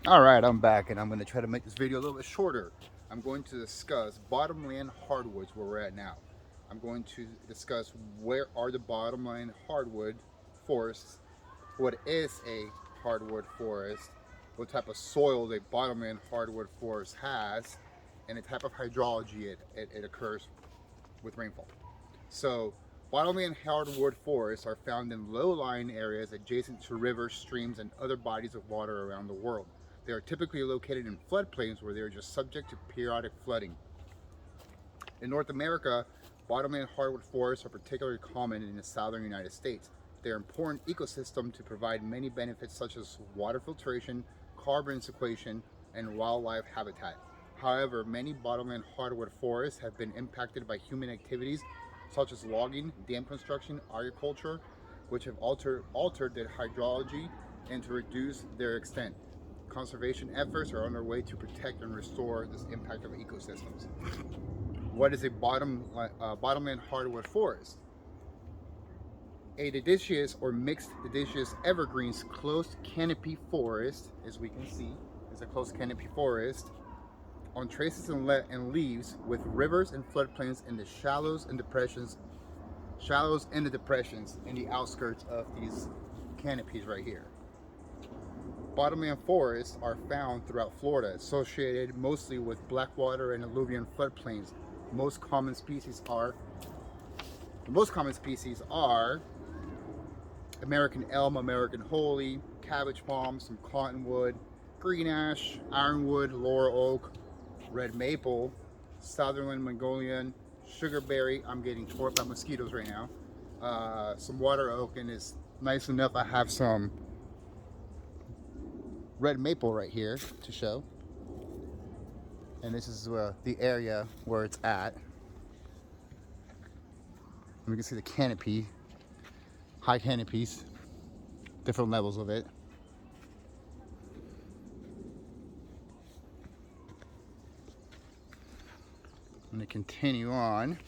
Alright, I'm back and I'm going to try to make this video a little bit shorter. I'm going to discuss bottomland hardwoods where we're at now. I'm going to discuss where are the bottomland hardwood forests, what is a hardwood forest, what type of soil a bottomland hardwood forest has, and the type of hydrology it occurs with rainfall. So, bottomland hardwood forests are found in low-lying areas adjacent to rivers, streams, and other bodies of water around the world. They are typically located in floodplains where they are just subject to periodic flooding. In North America, bottomland hardwood forests are particularly common in the southern United States. They are an important ecosystem to provide many benefits such as water filtration, carbon sequestration, and wildlife habitat. However, many bottomland hardwood forests have been impacted by human activities such as logging, dam construction, agriculture, which have altered their hydrology and to reduce their extent. Conservation efforts are underway to protect and restore this impact of ecosystems. What is a bottomland hardwood forest? A deciduous or mixed deciduous evergreens closed canopy forest, as we can see, is a closed canopy forest on traces and leaves with rivers and floodplains in the shallows and the depressions in the outskirts of these canopies right here. Bottomland forests are found throughout Florida, associated mostly with blackwater and alluvial floodplains. Most common species are The most common species are American elm, American holly, cabbage palm, some cottonwood, green ash, ironwood, laurel oak, red maple, Sutherland Mongolian, sugarberry. I'm getting tore up by mosquitoes right now. Some water oak, and it's nice enough. I have some red maple right here to show. And this is the area where it's at. And we can see the canopy, high canopies, different levels of it. I'm going to continue on.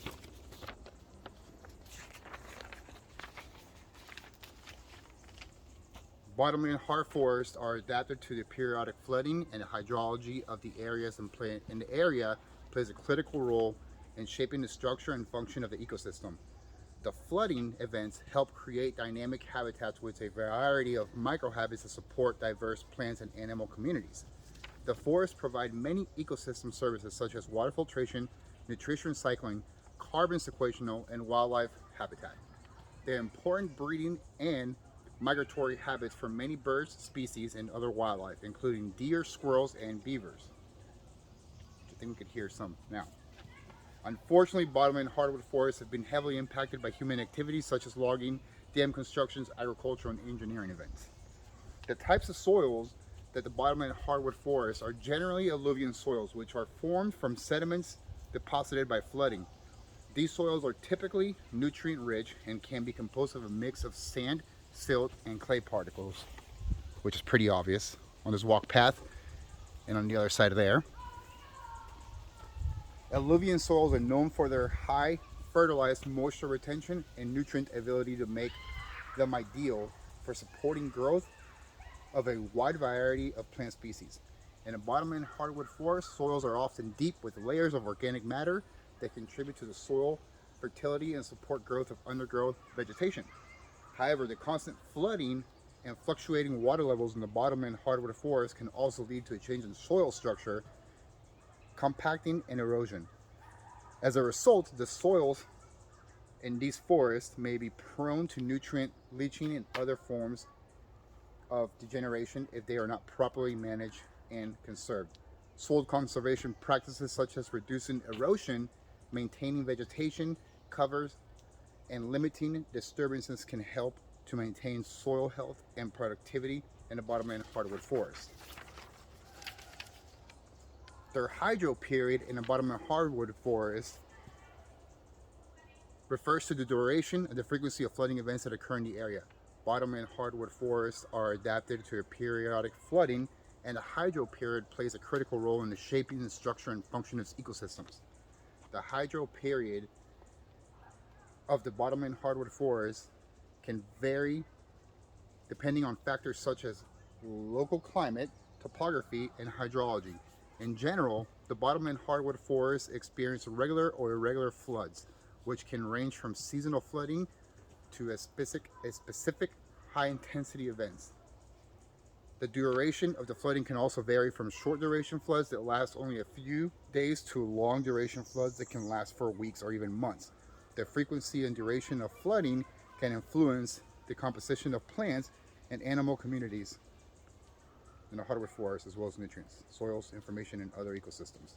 Bottomland hard forests are adapted to the periodic flooding and the hydrology of the areas and the area plays a critical role in shaping the structure and function of the ecosystem. The flooding events help create dynamic habitats with a variety of microhabits that support diverse plants and animal communities. The forests provide many ecosystem services such as water filtration, nutrition cycling, carbon sequestration, and wildlife habitat. They are important breeding and migratory habits for many birds species and other wildlife, including deer, squirrels, and beavers. I think we could hear some now. Unfortunately, bottomland hardwood forests have been heavily impacted by human activities such as logging, dam constructions, agricultural, and engineering events. The types of soils that the bottomland hardwood forests are generally alluvial soils, which are formed from sediments deposited by flooding. These soils are typically nutrient rich and can be composed of a mix of sand, silt, and clay particles, which is pretty obvious on this walk path and on the other side of there. Alluvial soils are known for their high fertilized moisture retention and nutrient ability to make them ideal for supporting growth of a wide variety of plant species. In a bottomland hardwood forest, soils are often deep with layers of organic matter that contribute to the soil fertility and support growth of undergrowth vegetation. However, the constant flooding and fluctuating water levels in the bottomland hardwood forest can also lead to a change in soil structure, compacting, and erosion. As a result, the soils in these forests may be prone to nutrient leaching and other forms of degeneration if they are not properly managed and conserved. Soil conservation practices such as reducing erosion, maintaining vegetation covers, and limiting disturbances can help to maintain soil health and productivity in the bottomland hardwood forest. Their hydro period in the bottomland hardwood forest refers to the duration and the frequency of flooding events that occur in the area. Bottomland hardwood forests are adapted to a periodic flooding, and the hydro period plays a critical role in the shaping and structure and function of its ecosystems. The hydro period of the bottomland hardwood forest can vary depending on factors such as local climate, topography, and hydrology. In general, the bottomland hardwood forests experience regular or irregular floods, which can range from seasonal flooding to a specific high-intensity events. The duration of the flooding can also vary from short duration floods that last only a few days to long duration floods that can last for weeks or even months. The frequency and duration of flooding can influence the composition of plants and animal communities in the hardwood forest, as well as nutrients, soils, information, and other ecosystems.